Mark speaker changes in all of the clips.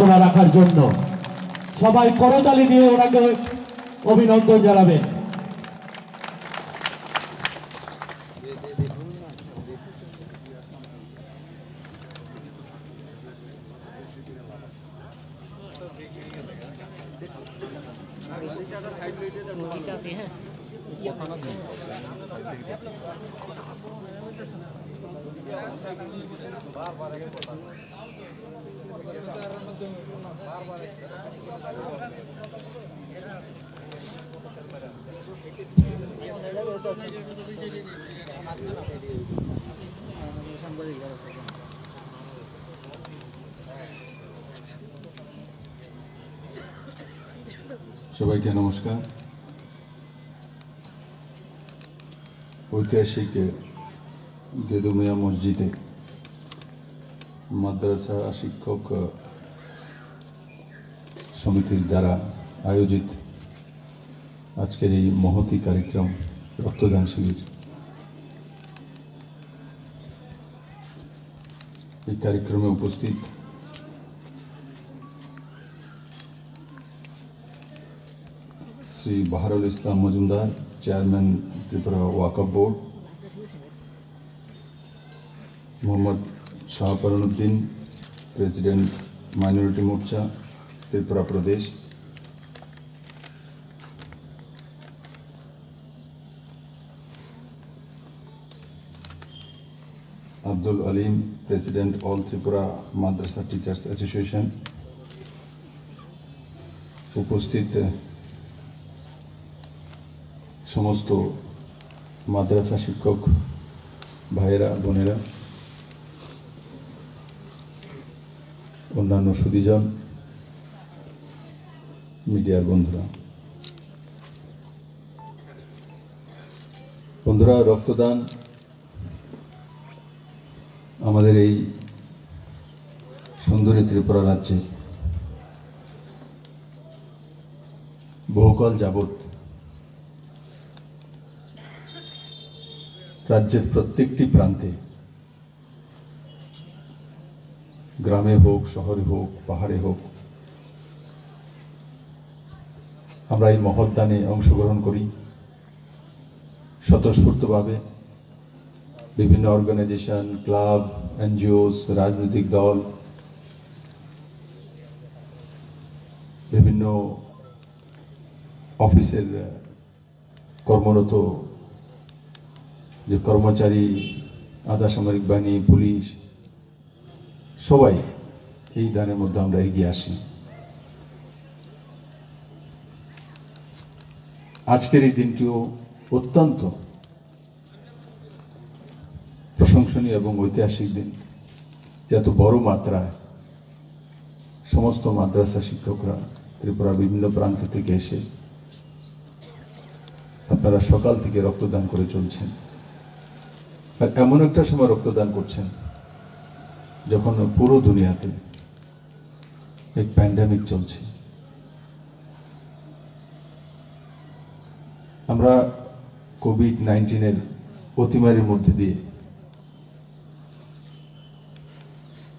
Speaker 1: ঘোষণা রাখার জন্য সবাই করতালি দিয়ে ওনাকে অভিনন্দন জানাবেন।
Speaker 2: সবাইকে নমস্কার। ঐতিহাসিক গেদুমিয়া মসজিদে মাদ্রাসা শিক্ষক সমিতির দ্বারা আয়োজিত আজকের এই মহতী কার্যক্রম রক্তদান শিবির, এই কার্যক্রমে উপস্থিত শ্রী বাহারুল ইসলাম মজুমদার, চেয়ারম্যান ত্রিপুরা ওয়াকফ বোর্ড, মোহাম্মদ শাহপরুদ্দিন, প্রেসিডেন্ট মাইনরিটি মোর্চা ত্রিপুরা প্রদেশ, আব্দুল আলিম, প্রেসিডেন্ট অল ত্রিপুরা মাদ্রাসা টিচার্স অ্যাসোসিয়েশন, উপস্থিত সমস্ত মাদ্রাসা শিক্ষক ভাইয়েরা, বোনেরা, অন্যান্য সুধীজন, মিডিয়ার বন্ধুরা, রক্তদান আমাদের এই সুন্দরী ত্রিপুরা রাজ্যে বহুকাল যাবৎ রাজ্যের প্রত্যেকটি প্রান্তে, গ্রামে হোক, শহরে হোক, পাহাড়ে হোক, আমরা এই মহৎ দানে অংশগ্রহণ করি স্বতঃস্ফূর্তভাবে। বিভিন্ন অর্গানাইজেশন, ক্লাব, এনজিওস, রাজনৈতিক দল, বিভিন্ন অফিসের কর্মরত যে কর্মচারী, আধা সামরিক বাহিনী, পুলিশ, সবাই এই দানের মধ্যে আমরা এগিয়ে আসি। আজকের এই দিনটিও অত্যন্ত প্রশংসনীয় এবং ঐতিহাসিক দিন। এত বড় মাত্রায় সমস্ত মাদ্রাসা শিক্ষকরা ত্রিপুরার বিভিন্ন প্রান্ত থেকে এসে আপনারা সকাল থেকে রক্তদান করে চলছেন। আর এমন একটা সময় রক্তদান করছেন যখন পুরো দুনিয়াতে এক প্যান্ডেমিক চলছে। আমরা কোভিড-19 অতিমারির মধ্যে দিয়ে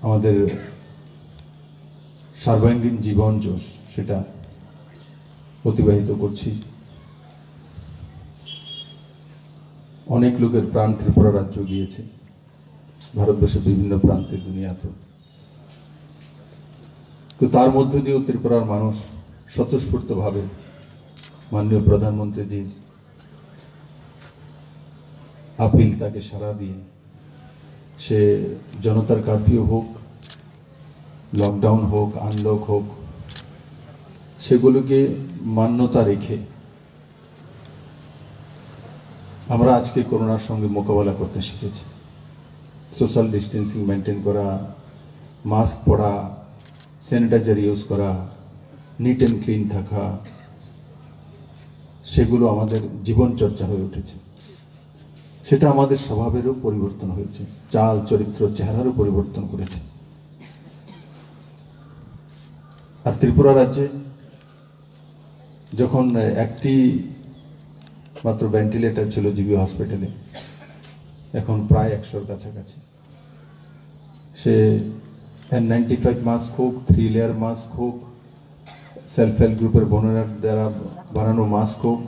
Speaker 2: আমাদের সর্বাঙ্গীন জীবন সেটা অতিবাহিত করছি। অনেক লোকের প্রাণ ত্রিপুরা রাজ্য গিয়েছে, ভারতবর্ষের বিভিন্ন প্রান্তে, দুনিয়াতে। তো তার মধ্যে দিয়েও ত্রিপুরার মানুষ স্বতঃস্ফূর্তভাবে মাননীয় প্রধানমন্ত্রীজির আপিল, তাকে সাড়া দিয়ে সে জনতার কারফিউ হোক, লকডাউন হোক, আনলক হোক, সেগুলোকে মান্যতা রেখে আমরা আজকে করোনার সঙ্গে মোকাবেলা করতে শিখেছি। সোশ্যাল ডিস্টেন্সিং মেনটেন করা, মাস্ক পরা, স্যানিটাইজার ইউজ করা, নিট অ্যান্ড ক্লিন থাকা, সেগুলো আমাদের জীবন চর্চা হয়ে উঠেছে। সেটা আমাদের স্বভাবেরও পরিবর্তন হয়েছে, চাল, চরিত্র, চেহারারও পরিবর্তন করেছে। আর ত্রিপুরা রাজ্যে যখন একটি মাত্র ভেন্টিলেটর ছিল জিবি হসপিটালে, এখন প্রায় 100-র কাছাকাছি। সে N95 মাস্ক হোক, 3 লেয়ার মাস্ক হোক, সেলফ হেল্প গ্রুপের বোনেরা দ্বারা বানানো মাস্ক হোক,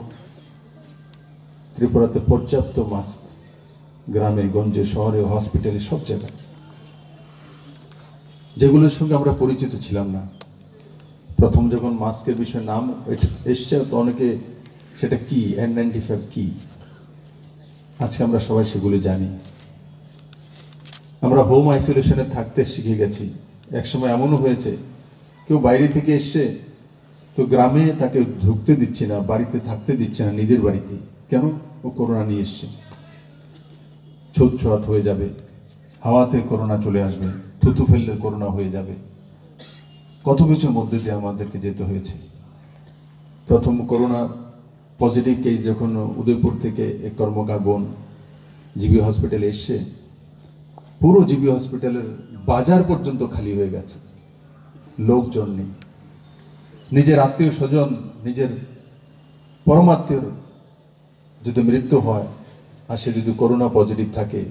Speaker 2: ত্রিপুরাতে পর্যাপ্ত মাস্ক গ্রামে গঞ্জে শহরে হসপিটালে সব জায়গায়, যেগুলোর সঙ্গে আমরা পরিচিত ছিলাম না। প্রথম যখন মাস্কের বিষয়ে নাম এসছে তো অনেকে সেটা কি, N95 কি, আজকে আমরা সবাই সেগুলো জানি। আমরা হোম আইসোলেশনে থাকতে শিখে গেছি। একসময় এমনও হয়েছে কেউ বাইরে থেকে এসছে তো গ্রামে তাকে ঢুকতে দিচ্ছে না, বাড়িতে থাকতে দিচ্ছে না, নিজের বাড়িতে। কেন? ও করোনা নিয়ে এসছে, ছোট ছোঁয়াত হয়ে যাবে, হাওয়াতে করোনা চলে আসবে, থুতু ফেললে করোনা হয়ে যাবে। কত কিছুর মধ্যে দিয়ে আমাদেরকে যেতে হয়েছে। প্রথম করোনা পজিটিভ কেস যখন উদয়পুর থেকে এক কর্মকার বোন জিবি হসপিটালে এসছে, পুরো জিবি হসপিটালের বাজার পর্যন্ত খালি হয়ে গেছে, লোকজন নেই। নিজের আত্মীয় স্বজন, নিজের পরমাত্মীয় যদি মৃত্যু হয় আর সে যদি করোনা পজিটিভ থাকে,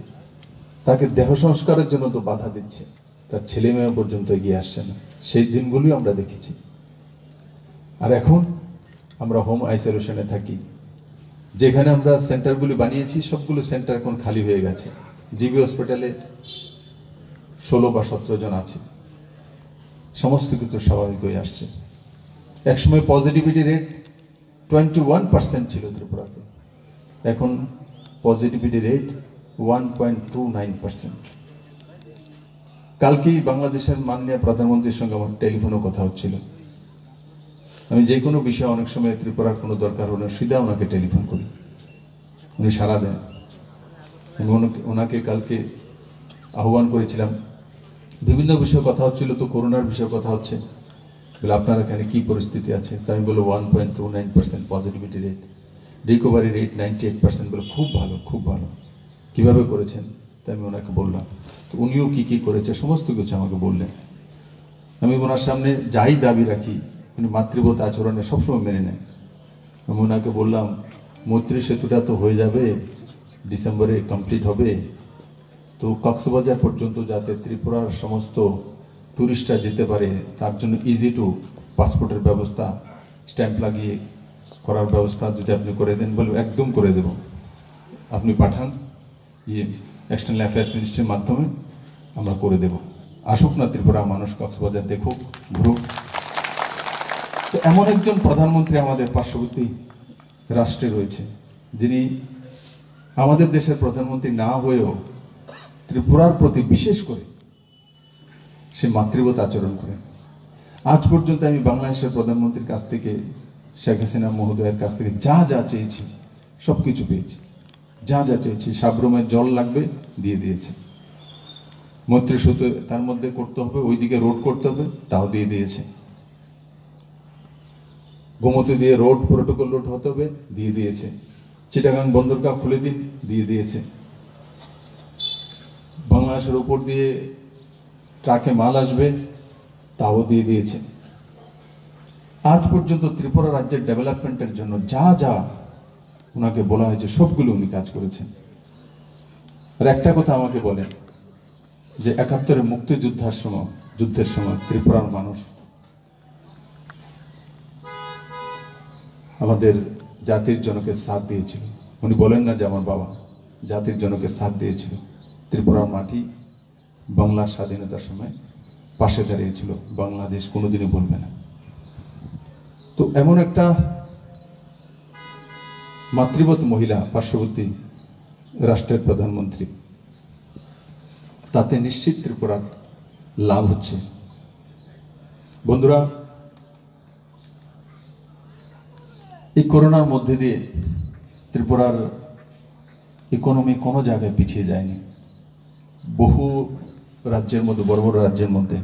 Speaker 2: তাকে দেহ সংস্কারের জন্য তো বাধা দিচ্ছে, তার ছেলে মেয়ে পর্যন্ত এগিয়ে আসছে না। সেই দিনগুলি আমরা দেখেছি। আর এখন আমরা হোম আইসোলেশনে থাকি। যেখানে আমরা সেন্টারগুলি বানিয়েছি সবগুলো সেন্টার এখন খালি হয়ে গেছে। জিবি হসপিটালে 16 বা 17 জন আছে, সমস্ত কিছু স্বাভাবিক হয়ে আসছে। একসময় পজিটিভিটি রেট 21% ছিল ত্রিপুরাতে, এখন পজিটিভিটি রেট 1.29%। কালকেই বাংলাদেশের মাননীয় প্রধানমন্ত্রীর সঙ্গে আমার টেলিফোনে কথা হচ্ছিল। আমি যে কোনো বিষয়ে অনেক সময় ত্রিপুরার কোনো দরকার হলে সিধা ওনাকে টেলিফোন করি, উনি সাড়া দেন। আমি ওনাকে কালকে আহ্বান করেছিলাম, বিভিন্ন বিষয়ে কথা হচ্ছিল, তো করোনার বিষয়ে কথা হচ্ছে, বলে আপনার এখানে কি পরিস্থিতি আছে? তাই আমি বললো 1.29% পজিটিভিটি রেট, রিকভারি রেট 98%। বলে খুব ভালো, খুব ভালো। কিভাবে করেছেন? তাই আমি ওনাকে বললাম। তো উনিও কি কি করেছে সমস্ত কিছু আমাকে বললেন। আমি ওনার সামনে যাই দাবি রাখি উনি মাতৃবত আচরণে সবসময় মেনে নেয়। আমি ওনাকে বললাম, মৈত্রী সেতুটা তো হয়ে যাবে, ডিসেম্বরে কমপ্লিট হবে, তো কক্সবাজার পর্যন্ত যাতে ত্রিপুরার সমস্ত টুরিস্টরা যেতে পারে তার জন্য ইজি টু পাসপোর্টের ব্যবস্থা, স্ট্যাম্প লাগিয়ে করার ব্যবস্থা যদি আপনি করে দেন। বলবো একদম করে দেব, আপনি পাঠান, এক্সটার্নাল অ্যাফেয়ার্স মিনিস্ট্রির মাধ্যমে আমরা করে দেব। আসুক না ত্রিপুরা মানুষ, কক্সবাজার দেখুক, ঘুরুক। তো এমন একজন প্রধানমন্ত্রী আমাদের পার্শ্ববর্তী রাষ্ট্রে রয়েছে, যিনি আমাদের দেশের প্রধানমন্ত্রী না হয়েও ত্রিপুরার প্রতি বিশেষ করে সে মাতৃবত আচরণ করেন। আজ পর্যন্ত আমি বাংলাদেশের প্রধানমন্ত্রীর কাছ থেকে, শেখ হাসিনা মহোদয়ের কাছ থেকে যা যা চেয়েছি সবকিছু পেয়েছি। যা যা চেয়েছি, সাবরুমের জল লাগবে দিয়ে দিয়েছে, মৈত্রী সেতু তার মধ্যে করতে হবে, ওইদিকে রোড করতে হবে, তাও দিয়ে দিয়েছে। গোমতী দিয়ে রোড, প্রোটোকল রোড হতে হবে, দিয়ে দিয়েছে। চিটাগাং বন্দরগাহ খুলে দিন, দিয়ে দিয়েছে। বাংলাদেশের উপর দিয়ে ট্রাকে মাল আসবে, তাও দিয়ে দিয়েছে। আজ পর্যন্ত ত্রিপুরা রাজ্যের ডেভেলপমেন্টের জন্য যা যা ওনাকে বলা হয়েছে সবগুলো উনি কাজ করেছেন। আর একটা কথা আমাকে বলেন যে 71-এর যুদ্ধের সময় ত্রিপুরার মানুষ আমাদের জাতির জনকে সাথ দিয়েছিল। উনি বলেন না যে আমার বাবা জাতির জনকে সাথ দিয়েছিল। ত্রিপুরার মাটি বাংলার স্বাধীনতার সময় পাশে দাঁড়িয়েছিল, বাংলাদেশ কোনোদিনই বলবে না। তো এমন একটা মাতৃবত মহিলা পার্শ্ববর্তী রাষ্ট্রের প্রধানমন্ত্রী, তাতে নিশ্চিত ত্রিপুরার লাভ হচ্ছে। বন্ধুরা, এই করোনার মধ্যে দিয়ে ত্রিপুরার ইকোনমি কোনো জায়গায় পিছিয়ে যায়নি। বহু রাজ্যের মধ্যে, বড় বড় রাজ্যের মধ্যে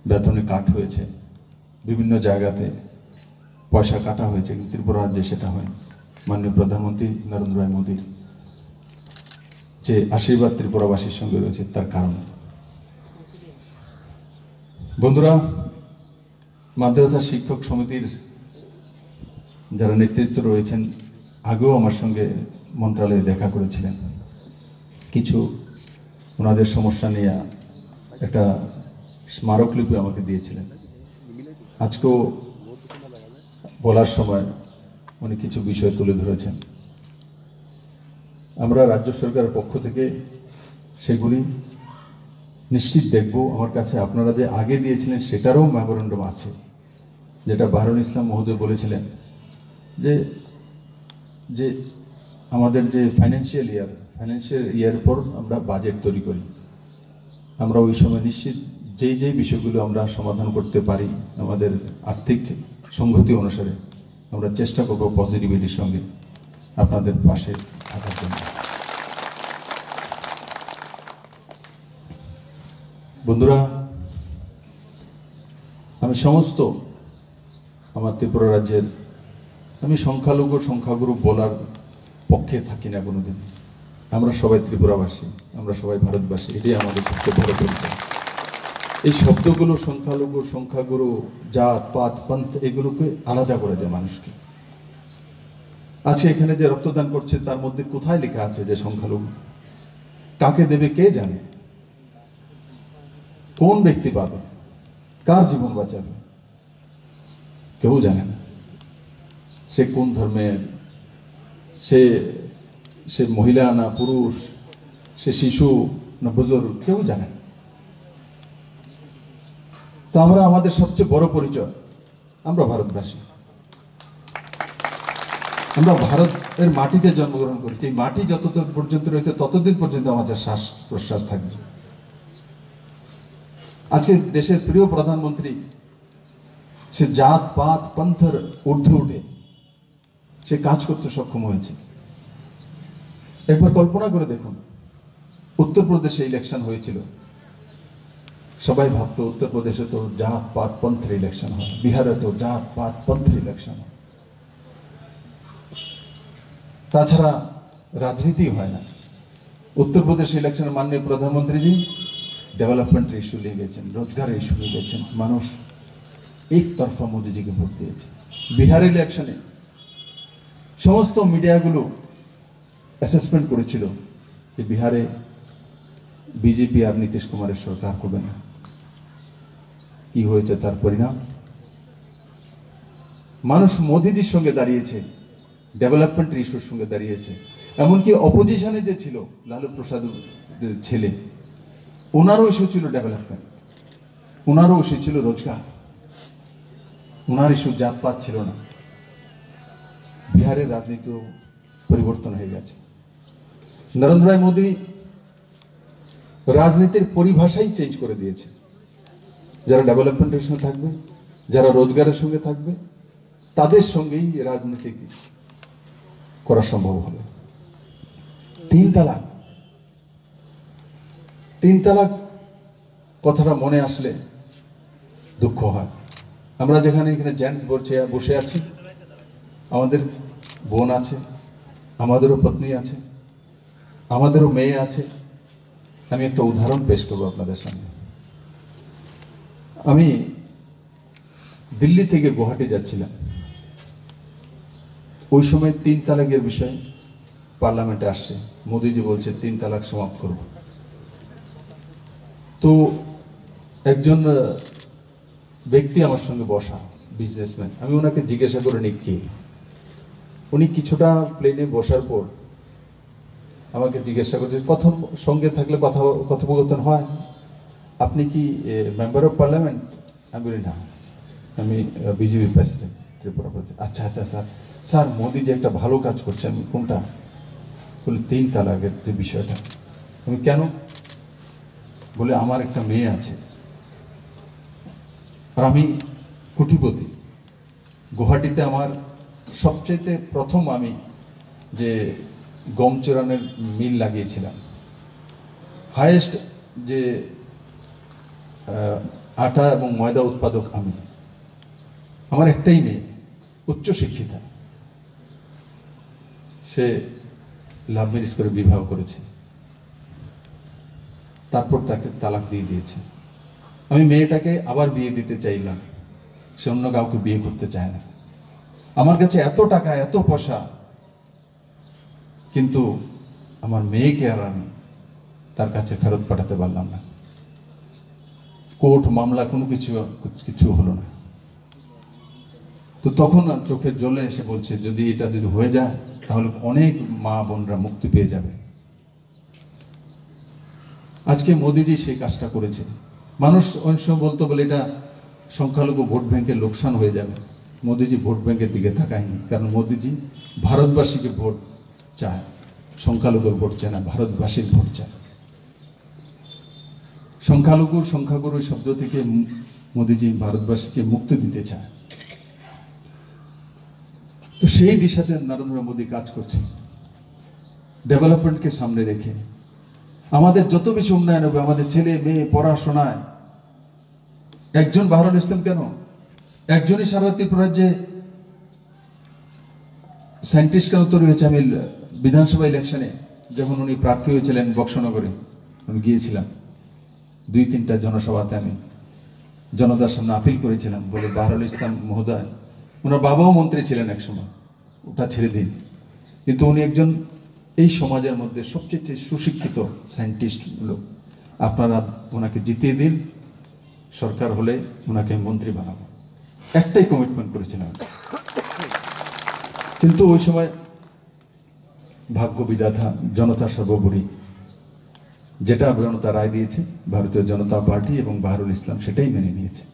Speaker 2: বেতনে কাট হয়েছে, বিভিন্ন জায়গাতে পয়সা কাটা হয়েছে, কিন্তু ত্রিপুরা রাজ্যে সেটা হয়নি। মাননীয় প্রধানমন্ত্রী নরেন্দ্র ভাই মোদীর যে আশীর্বাদ ত্রিপুরাবাসীর সঙ্গে রয়েছে তার কারণে। বন্ধুরা, মাদ্রাসা শিক্ষক সমিতির যারা নেতৃত্ব রয়েছেন আগেও আমার সঙ্গে মন্ত্রণালয়ে দেখা করেছিলেন। কিছু ওনাদের সমস্যা নিয়ে একটা স্মারকলিপি আমাকে দিয়েছিলেন। আজকেও বলার সময় উনি কিছু বিষয় তুলে ধরেছেন। আমরা রাজ্য সরকারের পক্ষ থেকে সেগুলি নিশ্চিত দেখব। আমার কাছে আপনারা যে আগে দিয়েছিলেন সেটারও মেমোরেন্ডাম আছে, যেটা বাহরুল ইসলাম মহোদয় বলেছিলেন যে যে আমাদের যে ফাইন্যান্সিয়াল ইয়ার পর আমরা বাজেট তৈরি করি, আমরা ওই সময় নিশ্চিত যেই বিষয়গুলো আমরা সমাধান করতে পারি আমাদের আর্থিক সংগতি অনুসারে আমরা চেষ্টা করব পজিটিভিটির সঙ্গে আপনাদের পাশে থাকার জন্য। বন্ধুরা, আমি সমস্ত আমার ত্রিপুরা রাজ্যের, আমি সংখ্যাগুরু বলার পক্ষে থাকি না কোনোদিন। আমরা সবাই ত্রিপুরাবাসী, আমরা সবাই ভারতবাসী, এটাই আমাদের সবচেয়ে বড় পরিচয়। এই শব্দগুলো সংখ্যাগুরু, জাত পাত পন্থ এগুলোকে আলাদা করে দেয় মানুষকে। আজকে এখানে যে রক্তদান করছে তার মধ্যে কোথায় লেখা আছে যে সংখ্যালঘু? কাকে দেবে কে জানে? কোন ব্যক্তি পাবে? কার জীবন বাঁচাবে? কেউ জানে না। সে কোন ধর্মের, সে মহিলা না পুরুষ, সে শিশু না বুজুর্গ, কেউ জানে না। তো আমরা আমাদের সবচেয়ে বড় পরিচয় আমরা ভারতবাসী। আমরা ভারতের মাটিতে জন্মগ্রহণ করেছি। এই মাটি যতদিন পর্যন্ত রয়েছে ততদিন পর্যন্ত আমাদের শ্বাস প্রশ্বাস থাকবে। আজকে দেশের প্রিয় প্রধানমন্ত্রী সে জাত পাত পন্থের ঊর্ধ্বে উঠে সে কাজ করতে সক্ষম হয়েছে। একবার কল্পনা করে দেখুন, উত্তরপ্রদেশে ইলেকশন হয়েছিল, সবাই ভাবতো উত্তরপ্রদেশে তো জাত পাত পন্থের ইলেকশন হয়, বিহারে তো জাত পাত পন্থের ইলেকশন হয়, তাছাড়া রাজনীতি হয় না। উত্তরপ্রদেশ ইলেকশনে মাননীয় প্রধানমন্ত্রীজি ডেভেলপমেন্টের ইস্যু নিয়ে গেছেন, রোজগারের ইস্যু নিয়ে গেছেন, মানুষ একতরফা মোদিজিকে ভোট দিয়েছে। বিহার ইলেকশনে সমস্ত মিডিয়াগুলো অ্যাসেসমেন্ট করেছিল যে বিহারে বিজেপি আর নীতিশ কুমারের সরকার করবে না। কি হয়েছে তার পরিণাম? মানুষ মোদিজির সঙ্গে দাঁড়িয়েছে, ডেভেলপমেন্টের ইস্যুর সঙ্গে দাঁড়িয়েছে। এমনকি অপোজিশনে যে ছিল লালু প্রসাদ ছেলে, ওনারও ইস্যু ছিল ডেভেলপমেন্ট, ওনারও ইস্যু ছিল রোজগার, ওনার ইস্যু জাতপাত ছিল না। বিহারের রাজনীতি পরিবর্তন হয়ে গেছে। নরেন্দ্র ভাই মোদী রাজনীতির পরিভাষাই চেঞ্জ করে দিয়েছে। যারা ডেভেলপমেন্টের সঙ্গে থাকবে, যারা রোজগারের সঙ্গে থাকবে, তাদের সঙ্গেই রাজনীতি করা সম্ভব হবে। তিন তালাক কথাটা মনে আসলে দুঃখ হয়। আমরা যেখানে এখানে জেন্টস বসে আছি, আমাদের বোন আছে, আমাদেরও পত্নী আছে, আমাদেরও মেয়ে আছে। আমি একটা উদাহরণ পেশ করবো আপনাদের সামনে। আমি দিল্লি থেকে গুয়াহাটি যাচ্ছিলাম, ওই সময় 3 তালাকের বিষয় পার্লামেন্টে আসছে। মোদিজি বলছে 3 তালাক সমাপ্ত করব। তো একজন ব্যক্তি আমার সঙ্গে বসা, বিজনেসম্যান, আমি ওনাকে জিজ্ঞাসা করে নি কে। উনি কিছুটা প্লেনে বসার পর আমাকে জিজ্ঞাসা করছে, প্রথম সঙ্গে থাকলে কথোপকথন হয়, আপনি কি মেম্বার অফ পার্লামেন্ট? আমি বলি না, আমি বিজেপি প্রেসিডেন্ট ত্রিপুরা প্রদেশ। আচ্ছা আচ্ছা স্যার, স্যার মোদি যে একটা ভালো কাজ করছে। আমি কোনটা? বলে 3 তালাকের যে বিষয়টা। আমি কেন? বলে আমার একটা মেয়ে আছে আর আমি কোটিপতি। গুয়াহাটিতে আমার সবচেয়ে প্রথম আমি যে গম চোরানের মিল লাগিয়েছিলাম, হাইয়েস্ট যে আটা এবং ময়দা উৎপাদক আমি। আমার একটাই মেয়ে, উচ্চ শিক্ষিতা, সে লাভ ম্যারেজ করে বিবাহ করেছে, তারপর তাকে তালাক দিয়ে দিয়েছে। আমি মেয়েটাকে আবার বিয়ে দিতে চাইলাম, সে অন্য কাউকে বিয়ে করতে চায় না। আমার কাছে এত টাকা, এত পয়সা, কিন্তু আমার মেয়েকে আর আমি তার কাছে ফেরত পাঠাতে পারলাম না। কোর্ট মামলা কোনো কিছু হলো না। তো তখন চোখের জলে এসে বলছে যদি এটা যদি হয়ে যায় তাহলে অনেক মা বোনরা মুক্তি পেয়ে যাবে। আজকে মোদিজি সেই কাজটা করেছে। মানুষ অনেক সময় বলতো বলে এটা সংখ্যালঘু ভোট ব্যাংকের লোকসান হয়ে যাবে। মোদিজি ভোট ব্যাংকের দিকে তাকায়নি, কারণ মোদিজি ভারতবাসীকে ভোট চায়, সংখ্যালঘুর ভোট চায় না, ভারতবাসীর ভোট চায়। সংখ্যাগুরু শব্দ থেকে মোদিজি ভারতবাসীকে মুক্তি দিতে চায়। তো সেই দিশাতে নরেন্দ্র মোদী কাজ করছে, ডেভেলপমেন্টকে সামনে রেখে। আমাদের যত বেশি উন্নয়ন হবে, আমাদের ছেলে মেয়ে পড়াশোনায়, একজন বাহরুল ইসলাম কেন, একজনই সারা ত্রিপুরা রাজ্যে সায়েন্টিস্ট কেন তৈরি হয়েছে। আমি বিধানসভা ইলেকশনে যখন উনি প্রার্থী হয়েছিলেন বক্সনগরে, আমি গিয়েছিলাম 2-3টা জনসভাতে, আমি জনতার সামনে আপিল করেছিলাম বলে বাহরুল ইসলাম মহোদয়, ওনার বাবাও মন্ত্রী ছিলেন একসময়, ওটা ছেড়ে দিন, কিন্তু উনি একজন এই সমাজের মধ্যে সবচেয়ে সুশিক্ষিত সায়েন্টিস্ট লোক, আপনারা ওনাকে জিতিয়ে দিন, সরকার হলে ওনাকে মন্ত্রী বানাবো। একটাই কমিটমেন্ট করেছিলাম। কিন্তু ওই সময় ভাগ্য বিধাতা, জনতা সর্বোপরি, যেটা জনতা রায় দিয়েছে ভারতীয় জনতা পার্টি এবং বাহরুল ইসলাম সেটাই মেনে নিয়েছে।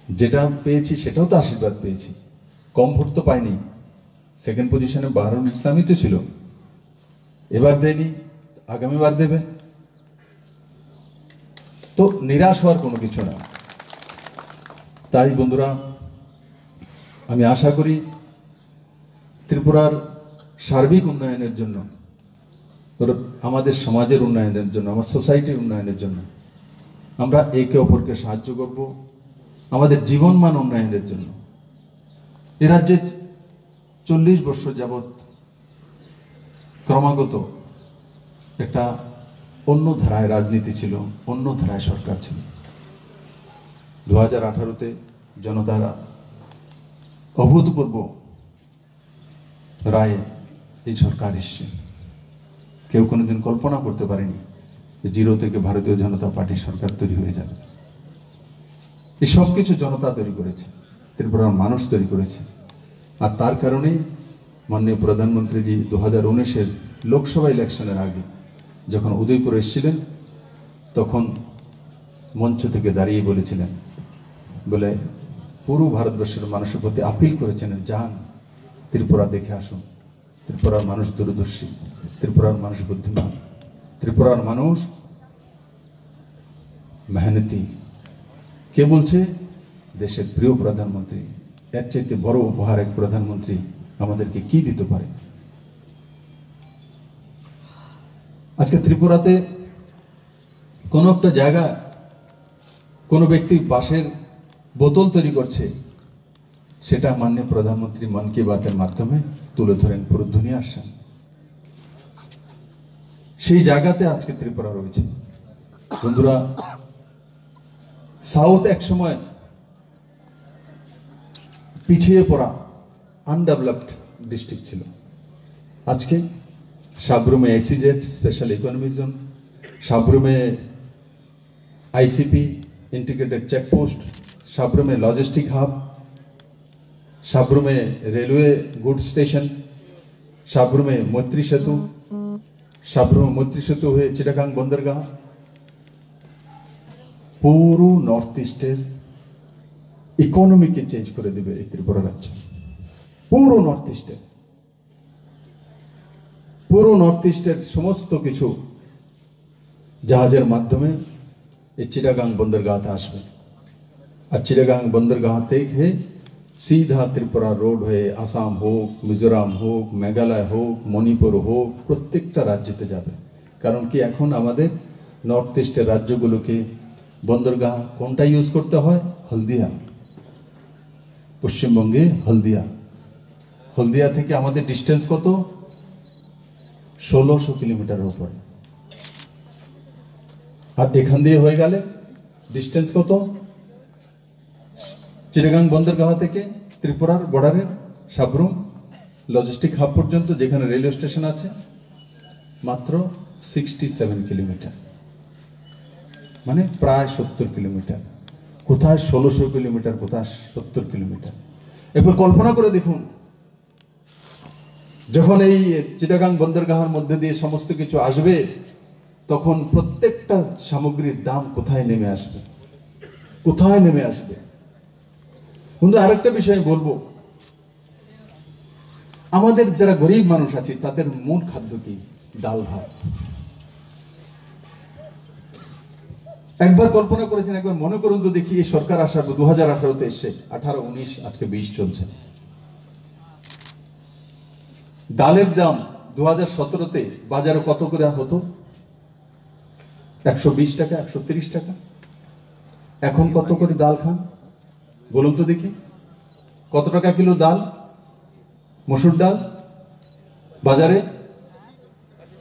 Speaker 2: যেটা পেয়েছি সেটাও তো আশীর্বাদ পেয়েছি, কম ভোট তো পাইনি। সেকেন্ড পজিশনে বাহরুল ইসলামই তো ছিল, এবার দেয়নি, আগামীবার দেবে। তো নিরাশ হওয়ার কোনো কিছু না। তাই বন্ধুরা, আমি আশা করি ত্রিপুরার সার্বিক উন্নয়নের জন্য, আমাদের সমাজের উন্নয়নের জন্য, আমার সোসাইটির উন্নয়নের জন্য আমরা একে অপরকে সাহায্য করব, আমাদের জীবনমান উন্নয়নের জন্য। এ রাজ্যে 40 বছর যাবৎ ক্রমাগত একটা অন্য ধারায় রাজনীতি ছিল, অন্য ধারায় সরকার ছিল। 2018-তে জনতারা অভূতপূর্ব রায়ে এই সরকার এসছে। কেউ কোনোদিন কল্পনা করতে পারেনি যে 0 থেকে ভারতীয় জনতা পার্টির সরকার তৈরি হয়ে যাবে। এই সব কিছু জনতা তৈরি করেছে, ত্রিপুরার মানুষ তৈরি করেছে। আর তার কারণেই মাননীয় প্রধানমন্ত্রীজি 2019-এর লোকসভা ইলেকশনের আগে যখন উদয়পুরে এসেছিলেন, তখন মঞ্চ থেকে দাঁড়িয়ে বলেছিলেন, বলে পুরো ভারতবর্ষের মানুষের প্রতি আপিল করেছেন, যান ত্রিপুরা দেখে আসুন। ত্রিপুরার মানুষ দূরদর্শী, ত্রিপুরার মানুষ বুদ্ধিমান, ত্রিপুরার মানুষ মেহনতি। কে বলছে? দেশের প্রিয় প্রধানমন্ত্রী। এর চাইতে বড় উপহার এক প্রধানমন্ত্রী আমাদেরকে কি দিতে পারে? আজকে ত্রিপুরাতে কোন একটা জায়গা কোন ব্যক্তি বাঁশের বোতল তৈরি করছে, সেটা মাননীয় প্রধানমন্ত্রী মন কি বাতের মাধ্যমে তুলে ধরেন পুরো দুনিয়ার সামনে। সেই জায়গাতে আজকে ত্রিপুরা রয়েছে। বন্ধুরা, সাউথ এক সময় পিছিয়ে পড়া আনডেভেলপড ডিস্ট্রিক্ট ছিল। আজকে সাবরুমে আইসিজেড স্পেশাল ইকোনমিক জোন, সাবরুমে আইসিপি इंटीग्रेटेड चेक पोस्ट, साबरूमे लॉजिस्टिक हब, साबरूमे रेलवे गुड स्टेशन, साबरूमे मैत्री सेतु, साबरूमे मैत्री सेतु हुए चिटागांग बंदरगाह, पूरा नॉर्थ ईस्टर इकोनॉमी के चेंज कर दिबे त्रिपुरा राज्य। पूरा नॉर्थ ईस्टर, पूरा नॉर्थ ईस्टर समस्त किछु जहाजेर माध्यमे चिटागांग बंदरगाह आसबे। और चिटागांग बंदरगाह থেকে सीधा त्रिपुरा रोड হয়ে आसाम হোক, মিজোরাম হোক, মেঘালয় হোক, মণিপুর হোক, প্রত্যেকটা রাজ্যতে যাবে। কারণ কি এখন আমাদের নর্থ ইস্টের রাজ্যগুলোকে বন্দরগাহ কোনটা ইউজ করতে হয়? হলদিয়া। পশ্চিমবঙ্গে হলদিয়া, হলদিয়া থেকে আমাদের ডিস্টেন্স কত? 1600 কিলোমিটারের উপরে। আর এখান দিয়ে হয়ে গেলে ডিস্টেন্স কত? চিটাগাং বন্দরগাহ থেকে ত্রিপুরার বর্ডারের সাবরুম লজিস্টিক হাব পর্যন্ত, যেখানে রেলওয়ে স্টেশন আছে, মাত্র 67 কিলোমিটার। মানে প্রায় 70 কিলোমিটার, কোথায় 1600 কিলোমিটার, কোথায় 70 কিলোমিটার। এরপর কল্পনা করে দেখুন, যখন এই চিটাগাং বন্দরগাহের মধ্যে দিয়ে সমস্ত কিছু আসবে, তখন প্রত্যেকটা সামগ্রীর দাম কোথায় নেমে আসবে, কোথায় নেমে আসবে। কিন্তু আরেকটা বিষয় বলবো, আমাদের যারা গরিব মানুষ আছে তাদের মূল খাদ্য কি? ডাল ভাত। একবার কল্পনা করেছেন, একবার মনে করুন তো দেখি, এই সরকার আসার 2018-তে এসছে, 18, 19, আজকে 20 চলছে। ডালের দাম 2017-তে বাজারে কত করে হতো? 120 টাকা, 130 টাকা। এখন কত করে ডাল খান বলুন তো দেখি? কত টাকা কিলো ডাল? মসুর ডাল বাজারে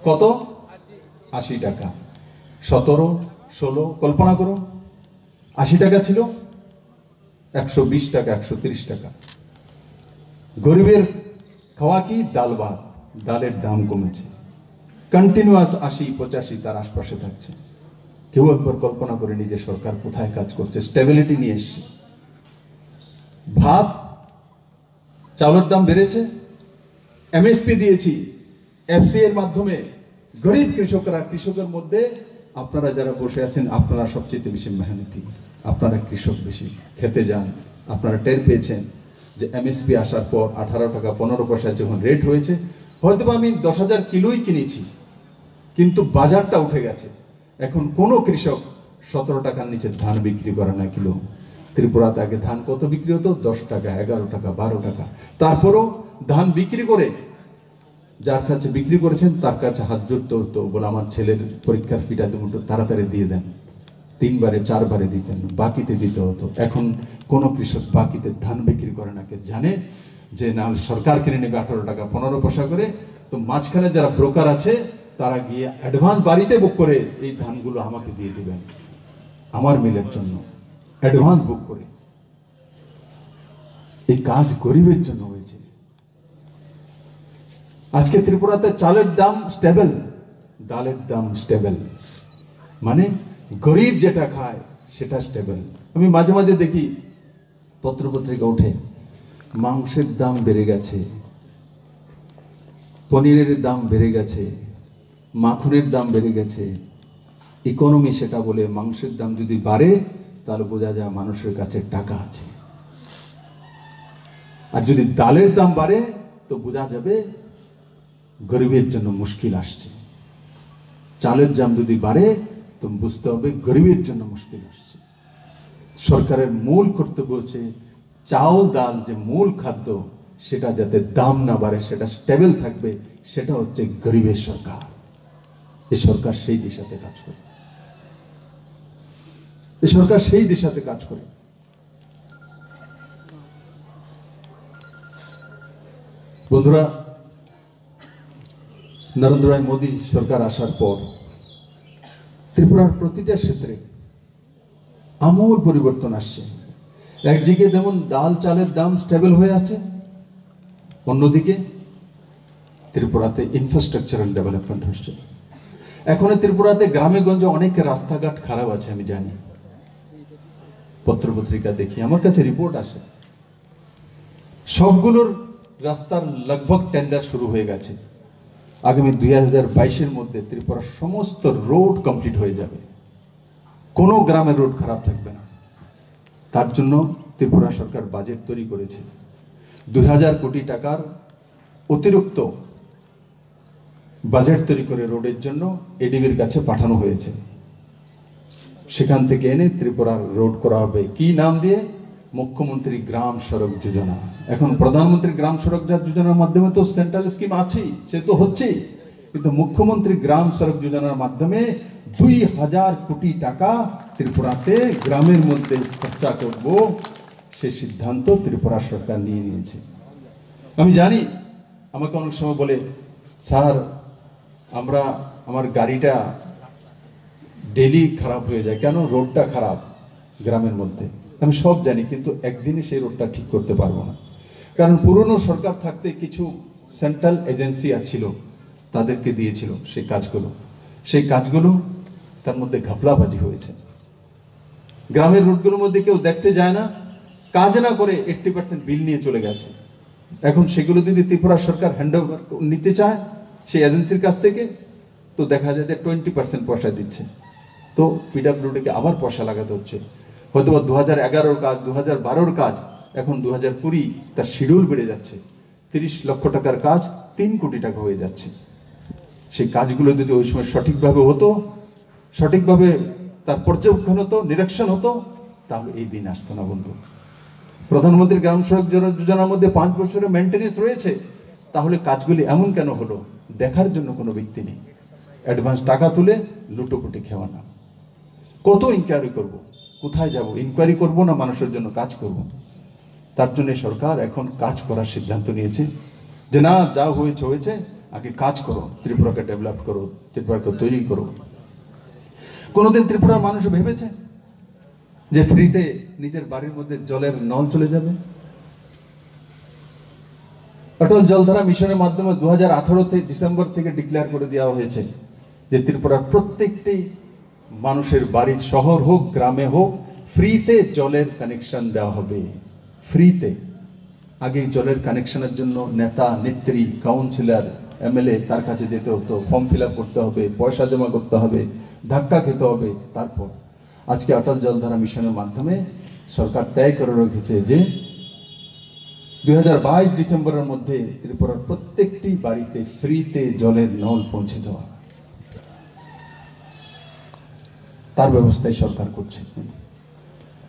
Speaker 2: কত? 80 টাকা। 17, 16, কল্পনা করো, 80 টাকা ছিল, 120 টাকা, 130 টাকা। গরিবের খাওয়া কি? ডাল ভাত। ডালের দাম কমেছে, কন্টিনিউয়াস 80, 85 তার আশপাশে থাকছে। কেউ একবার কল্পনা করে নিজে সরকার কোথায় কাজ করছে? স্টেবিলিটি নিয়ে এসছে। ভাত চাউলের দাম বেড়েছে, এমএসপি দিয়েছি, এফসি এর মাধ্যমে গরিব কৃষকরা, কৃষকের মধ্যে আপনারা যারা বসে আছেন, আপনারা সবচেয়ে বেশি মেহনতি, আপনারা কৃষক বেশি খেতে যান। আপনারা টের পেয়েছেন যে এমএসপি আসার পর 18 টাকা 15 পয়সা যখন রেট হয়েছে, হয়তো আমি 10,000 কিলোই কিনেছি, কিন্তু বাজারটা উঠে গেছে। এখন কোন কৃষক 17 টাকার নিচে ধান বিক্রি করে না কিলো। ত্রিপুরাতে আগে ধান কত বিক্রি হতো? 10 টাকা, 11 টাকা, 12 টাকা। তারপরও ধান বিক্রি করে যার কাছে বিক্রি করেছেন তার কাছে হাত জোড়তে হতো, বলে আমার ছেলের পরীক্ষার ফিটা দুটো তাড়াতাড়ি দিয়ে দেন। 3 বারে 4 বারে দিতেন, বাকিতে দিতে হতো। এখন কোন কৃষক বাকিতে ধান বিক্রি করে না, কে জানে যে না সরকার কিনে নেবে 18 টাকা 15 পয়সা করে। তো মাঝখানে যারা ব্রোকার আছে তারা গিয়ে অ্যাডভান্স বাড়িতে বুক করে এই ধানগুলো আমাকে দিয়ে দিবেন আমার মিলের জন্য, অ্যাডভান্স বুক করে। এই কাজ গরিবের জন্য হয়েছে। আজকে ত্রিপুরাতে চালের দাম স্টেবল, ডালের দাম স্টেবল, মানে গরিব যেটা খায় সেটা স্টেবল। আমি মাঝে মাঝে দেখি পত্রপত্রিকা উঠে, মাংসের দাম বেড়ে গেছে, পনিরের দাম বেড়ে গেছে, মাখনের দাম বেড়ে গেছে। ইকোনমি সেটা বলে, মাংসের দাম যদি বাড়ে তাহলে বোঝা যায় মানুষের কাছে টাকা আছে। আর যদি ডালের দাম বাড়ে তো বোঝা যাবে গরিবের জন্য মুশকিল আসছে। চালের দাম যদি বাড়ে তো বুঝতে হবে গরিবের জন্য মুশকিল আসছে। সরকারের মূল কর্তব্য হচ্ছে চাউল ডাল যে মূল খাদ্য সেটা যাতে দাম না বাড়ে, সেটা স্টেবল থাকবে, সেটা হচ্ছে গরিবের সরকার। এই সরকার সেই দিশাতে কাজ করে, এই সরকার সেই দিশাতে কাজ করে। বন্ধুরা, নরেন্দ্র ভাই মোদী সরকার আসার পর ত্রিপুরার প্রতিটা ক্ষেত্রে আমূল পরিবর্তন আসছে। একদিকে যেমন ডাল চালের দাম স্টেবল হয়ে আছে, অন্যদিকে ত্রিপুরাতে ইনফ্রাস্ট্রাকচারাল ডেভেলপমেন্ট হচ্ছে। এখন ত্রিপুরাতে গ্রামে গঞ্জে অনেক রাস্তাঘাট খারাপ আছে, আমি জানি, পত্রপত্রিকা দেখি, আমার কাছে রিপোর্ট আসে। সবগুলোর রাস্তার লগভগ টেন্ডার শুরু হয়ে গেছে। আগামী 2022-এর মধ্যে ত্রিপুরার সমস্ত রোড কমপ্লিট হয়ে যাবে, কোনো গ্রামের রোড খারাপ থাকবে না। তার জন্য ত্রিপুরা সরকার বাজেট তৈরি করেছে। 2000 কোটি টাকার অতিরিক্ত বাজেট তৈরি করে রোডের জন্য এডিবির কাছে পাঠানো হয়েছে। সেখান থেকে এনে ত্রিপুরার রোড করা হবে। কি নাম দিয়ে? মুখ্যমন্ত্রী গ্রাম সড়ক যোজনা। এখন প্রধানমন্ত্রী গ্রাম সড়ক যোজনার মাধ্যমে তো সেন্ট্রাল স্কিম আছেই, সে তো হচ্ছেই, কিন্তু মুখ্যমন্ত্রী গ্রাম সড়ক যোজনার মাধ্যমে 2000 কোটি টাকা ত্রিপুরাতে গ্রামের মধ্যে খরচা করব, সে সিদ্ধান্ত ত্রিপুরা সরকার নিয়ে নিয়েছে। আমি জানি আমাকে অনেক সময় বলে, স্যার আমার গাড়িটা ডেলি খারাপ হয়ে যায়, কেন? রোডটা খারাপ গ্রামের মধ্যে। আমি সব জানি, কিন্তু একদিনে সেই রোডটা ঠিক করতে পারবো না, কারণ পুরনো সরকার থাকতে কিছু সেন্ট্রাল এজেন্সি ছিল, তাদেরকে দিয়েছিল সেই কাজগুলো তার মধ্যে ঘাপলাবাজি হয়েছে। গ্রামের রোডগুলোর মধ্যে কেউ দেখতে যায় না, কাজ না করে 80% বিল নিয়ে চলে গেছে। এখন সেগুলো যদি ত্রিপুরা সরকার হ্যান্ডওভার নিতে চায় সেই এজেন্সির কাছ থেকে, তো দেখা যায় যে 20% পয়সা দিচ্ছে। তো পিডব্লিউডিকে আবার পয়সা লাগাতে হচ্ছে। হয়তো 2011-র কাজ, 2012-র কাজ এখন 2020 তার শিডিউল বেড়ে যাচ্ছে। 30 লক্ষ টাকার কাজ 3 কোটি টাকা হয়ে যাচ্ছে। সেই কাজগুলো যদি ওই সময় সঠিকভাবে হতো, সঠিকভাবে তার পর্যবেক্ষণ হতো, নিরীক্ষণ হতো, তাহলে এই দিন আসতো না বন্ধু। প্রধানমন্ত্রী গ্রাম সড়ক যোজনার মধ্যে 5 বছরের মেইনটেনেন্স রয়েছে, তাহলে কাজগুলি এমন কেন হলো? দেখার জন্য কোনো ব্যক্তি নেই। অ্যাডভান্স টাকা তুলে লুটোপুটি খাওয়া না। কত ইনকোয়ারি করব, কোথায় যাব? ইনকোয়ারি করব না মানুষের জন্য কাজ করব? তার জন্য সরকার এখন কাজ করার সিদ্ধান্ত নিয়েছে যে না, যা হয়েছে হয়েছে, আগে কাজ করো, ত্রিপুরাকে ডেভেলপ করো, ত্রিপুরাকে তৈরি করো। কোনোদিন ত্রিপুরার মানুষ ভেবেছে যে ফ্রিতে নিজের বাড়ির মধ্যে জলের নল চলে যাবে? অটল জলধারা মিশনের মাধ্যমে 2018 ডিসেম্বর থেকে ডিক্লেয়ার করে দেওয়া হয়েছে যে ত্রিপুরার প্রত্যেকটি মানুষের বাড়ি, শহর হোক গ্রামে হোক, ফ্রিতে জলের কানেকশন দেওয়া হবে। ফ্রিতে। আগে জলের কানেকশনের জন্য নেতা, নেত্রী, কাউন্সিলর, এমএলএ তার কাছে যেতে হতো, ফর্ম ফিল আপ করতে হবে, পয়সা জমা করতে হবে, ধাক্কা খেতে হবে। তারপর আজকে অটল জলধারা মিশনের মাধ্যমে সরকার তয় করে রেখেছে যে 2022 ডিসেম্বরের মধ্যে ত্রিপুরার প্রত্যেকটি বাড়িতে ফ্রিতে জলের নল পৌঁছে দেওয়া, তার ব্যবস্থাই সরকার করছে।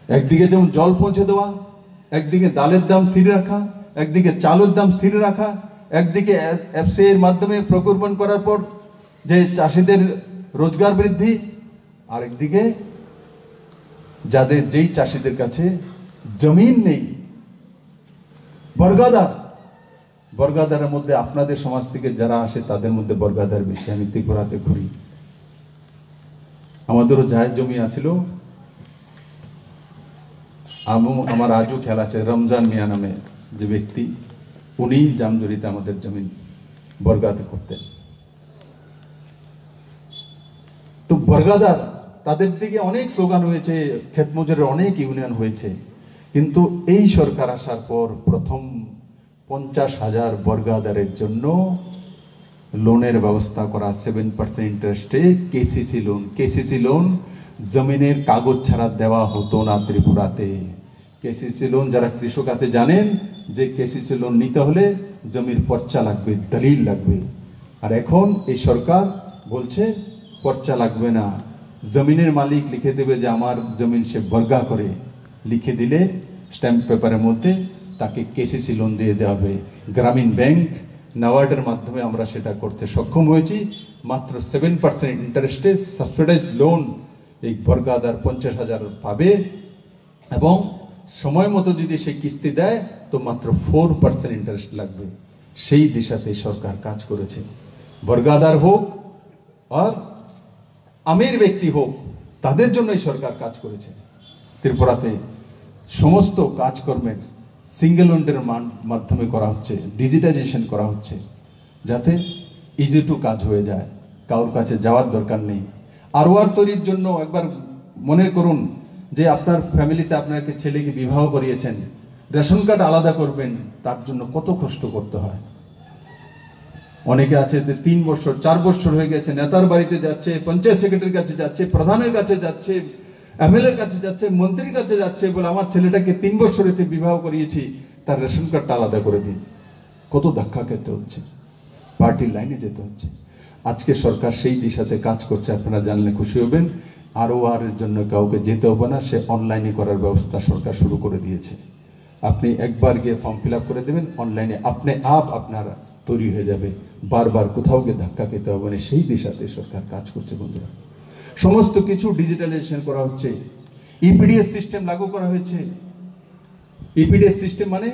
Speaker 2: একদিকে যেমন জল পৌঁছে দেওয়া, একদিকে ডালের দাম স্থির রাখা, একদিকে চালের দাম স্থির রাখা, একদিকে এফসিআই এর মাধ্যমে প্রকিউরমেন্ট করার পর যে চাষিদের রোজগার বৃদ্ধি, আর একদিকে যেই চাষিদের কাছে জমিন নেই, বর্গাদারের মধ্যে আপনাদের সমাজ থেকে যারা আসে তাদের মধ্যে বর্গাদার বেশি। আমি ত্রিপুরাতে ঘুরি, আমাদেরও জায়েজ জমি আছিল। আমার আজও খেয়াল আছে, রমজান মিয়া নামে যে ব্যক্তি, উনি জামজুরিতে আমাদের জমি বর্গাতে করতেন। তো বর্গাদার, তাদের দিকে অনেক স্লোগান হয়েছে, ক্ষেতমজুরের অনেক ইউনিয়ন হয়েছে, কিন্তু এই সরকার আসার পর প্রথম 50,000 বর্গাদারের জন্য লোনের ব্যবস্থা করা, 7% ইন্টারেস্টে কেসিসি লোন। কেসিসি লোন জমিনের কাগজ ছাড়া দেওয়া হতো না ত্রিপুরাতে। কেসিসি লোন যারা কৃষক আছে জানেন যে কেসিসি লোন নিতে হলে জমির পর্চা লাগবে, দলিল লাগবে। আর এখন এই সরকার বলছে পর্চা লাগবে না, জমিনের মালিক লিখে দেবে যে আমার জমিন সে বর্গা করে, লিখে দিলে স্ট্যাম্প পেপারের মধ্যে তাকে কেসিসি লোন দিয়ে দেওয়া হবে। গ্রামীণ ব্যাংক, নাবার্ডের মাধ্যমে আমরা সেটা করতে সক্ষম হয়েছি। মাত্র 7% ইন্টারেস্টে সাবসিডাইজ লোন এই বর্গাদার 50,000 পাবে, এবং সময় মতো যদি সে কিস্তি দেয় তো মাত্র 4% ইন্টারেস্ট লাগবে। সেই দিশাতে সরকার কাজ করেছে। বর্গাদার হোক আর আমির ব্যক্তি হোক, তাদের জন্যই সরকার কাজ করেছে। ত্রিপুরাতে সমস্ত কাজকর্মের সিঙ্গেল উইন্ডোর মাধ্যমে করা হচ্ছে, ডিজিটাইজেশন করা হচ্ছে, যাতে ইজি টু কাজ হয়ে যায়, কারোর কাছে যাওয়ার দরকার নেই। আরওয়ার তৈরির জন্য একবার মনে করুন যে আপনার ফ্যামিলিতে আপনার ছেলেকে বিবাহ করিয়েছেন, রেশন কার্ড আলাদা করবেন, তার জন্য কত কষ্ট করতে হয়। অনেকে আছে যে 3 বছর 4 বছর হয়ে গেছে, নেতার বাড়িতে যাচ্ছে, পঞ্চায়েত সেক্রেটারির কাছে যাচ্ছে, প্রধানের কাছে যাচ্ছে, এমএলএর কাছে যাচ্ছে, মন্ত্রীর কাছে যাচ্ছে, বলে আমার ছেলেটাকে 3 বছর হয়েছে বিবাহ করিয়েছি, তার রেশন কার্ডটা আলাদা করে দিন। কত ধাক্কা খেতে হচ্ছে, পার্টির লাইনে যেতে হচ্ছে। আজকে সরকার সেই দিশাতে কাজ করছে, আপনারা জানলে খুশি হবেন। আরওআর এর জন্য কাউকে যেতে হবে না, সে অনলাইনে করার ব্যবস্থা সরকার শুরু করে দিয়েছে। আপনি একবার গিয়ে ফর্ম ফিল আপ করে দেবেন, অনলাইনে আপনি আপনারা তৈরি হয়ে যাবে, বারবার কোথাও গিয়ে ধাক্কা খেতে হবে না। সেই দিশাতে সরকার কাজ করছে বন্ধুরা। সমস্ত কিছু ডিজিটালাইজেশন করা হচ্ছে, ইপিডিএস সিস্টেম লাগু করা হয়েছে। ইপিডিএস সিস্টেম মানে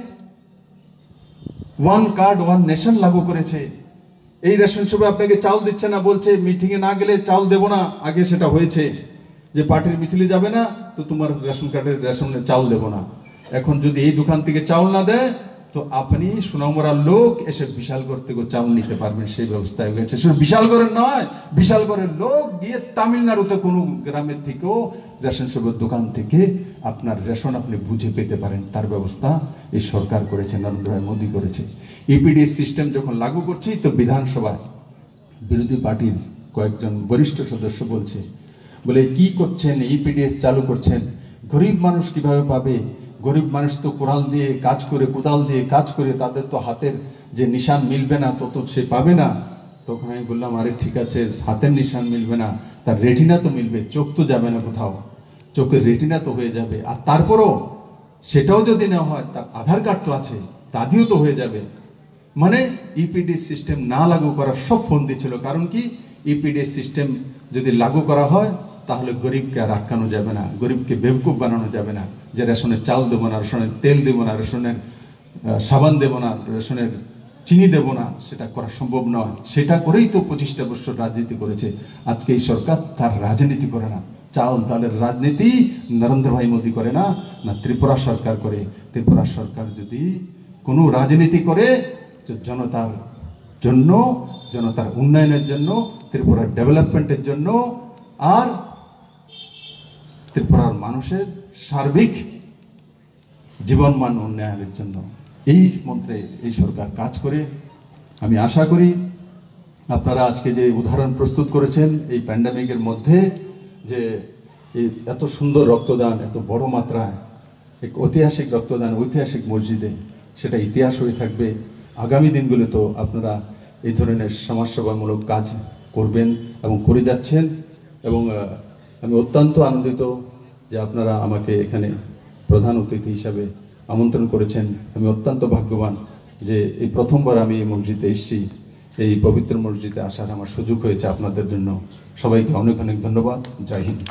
Speaker 2: ওয়ান কার্ড ওয়ান নেশন লাগু করেছে। এই রেশন শপে আপনাকে চাল দিচ্ছে না, বলছে মিটিং এ না গেলে চাল দেব না। আগে সেটা হয়েছে যে পার্টির মিছিলে যাবে না তো তোমার রেশন কার্ডের রেশনে চাল দেব না। এখন যদি এই দোকান থেকে চাল না দেয় তো তো আপনি সুনামরার লোক এসে বিশালগড় থেকে চাউল নিতে পারবেন সেই ব্যবস্থা হয়ে গেছে। শুধু বিশালগড়ের নয়, বিশালগড়ের লোক গিয়ে তামিলনাড়ুতে কোনো গ্রামের থেকেও রেশন শপের দোকান থেকে আপনার রেশন আপনি বুঝে পেতে পারেন, তার ব্যবস্থা এই সরকার করেছে, নরেন্দ্র ভাই মোদী করেছে। ইপিডিএস সিস্টেম যখন লাগু করছি তো বিধানসভায় বিরোধী পার্টির কয়েকজন বরিষ্ঠ সদস্য বলছে, বলে কি করছেন, ইপিডিএস চালু করছেন, গরিব মানুষ কিভাবে পাবে? গরিব মানুষ তো কোরাল দিয়ে কাজ করে, কোদাল দিয়ে কাজ করে, তাদের তো হাতের যে নিশান মিলবে না, তত সে পাবে না। তখন আমি বললাম, আরে ঠিক আছে, হাতের নিশান মিলবে না, তার রেটিনা তো মিলবে, চোখ তো যাবে না কোথাও, চোখের রেটিনা তো হয়ে যাবে। আর তারপরও সেটাও যদি না হয়, তার আধার কার্ড তো আছে, তা দিয়েও তো হয়ে যাবে। মানে ইপিডিএস সিস্টেম না লাগু করার সব ফন্দি ছিল। কারণ কি, ইপিডিএস সিস্টেম যদি লাগু করা হয় তাহলে গরিবকে আর আটকানো যাবে না, গরিবকে বেবকুফ বানানো যাবে না, যে রেশনের চাল দেবো না, রেশনের তেল দেবো না, রেশনের সাবান দেবো না, রেশনের চিনি দেবো না, সেটা করা সম্ভব নয়। সেটা করেই তো 25টা বছর রাজনীতি করেছে। আজকে এই সরকার তার রাজনীতি করে না, চাউল ডালের রাজনীতি নরেন্দ্র ভাই মোদী করে না, না ত্রিপুরা সরকার করে। ত্রিপুরা সরকার যদি কোনো রাজনীতি করে জনতার জন্য, জনতার উন্নয়নের জন্য, ত্রিপুরার ডেভেলপমেন্টের জন্য, আর ত্রিপুরার মানুষের সার্বিক জীবনমান উন্নয়নের জন্য, এই মন্ত্রে এই সরকার কাজ করে। আমি আশা করি আপনারা আজকে যে উদাহরণ প্রস্তুত করেছেন এই প্যান্ডেমিকের মধ্যে, যে এত সুন্দর রক্তদান, এত বড় মাত্রায় এক ঐতিহাসিক রক্তদান ঐতিহাসিক মসজিদে, সেটা ইতিহাস হয়ে থাকবে। আগামী দিনগুলো তো আপনারা এই ধরনের সমাজসেবামূলক কাজ করবেন এবং করে যাচ্ছেন। এবং আমি অত্যন্ত আনন্দিত যে আপনারা আমাকে এখানে প্রধান অতিথি হিসাবে আমন্ত্রণ করেছেন। আমি অত্যন্ত ভাগ্যবান যে এই প্রথমবার আমি এই মসজিদে এসেছি, এই পবিত্র মসজিদে আসার আমার সুযোগ হয়েছে আপনাদের জন্য। সবাইকে অনেক অনেক ধন্যবাদ। জয় হিন্দ।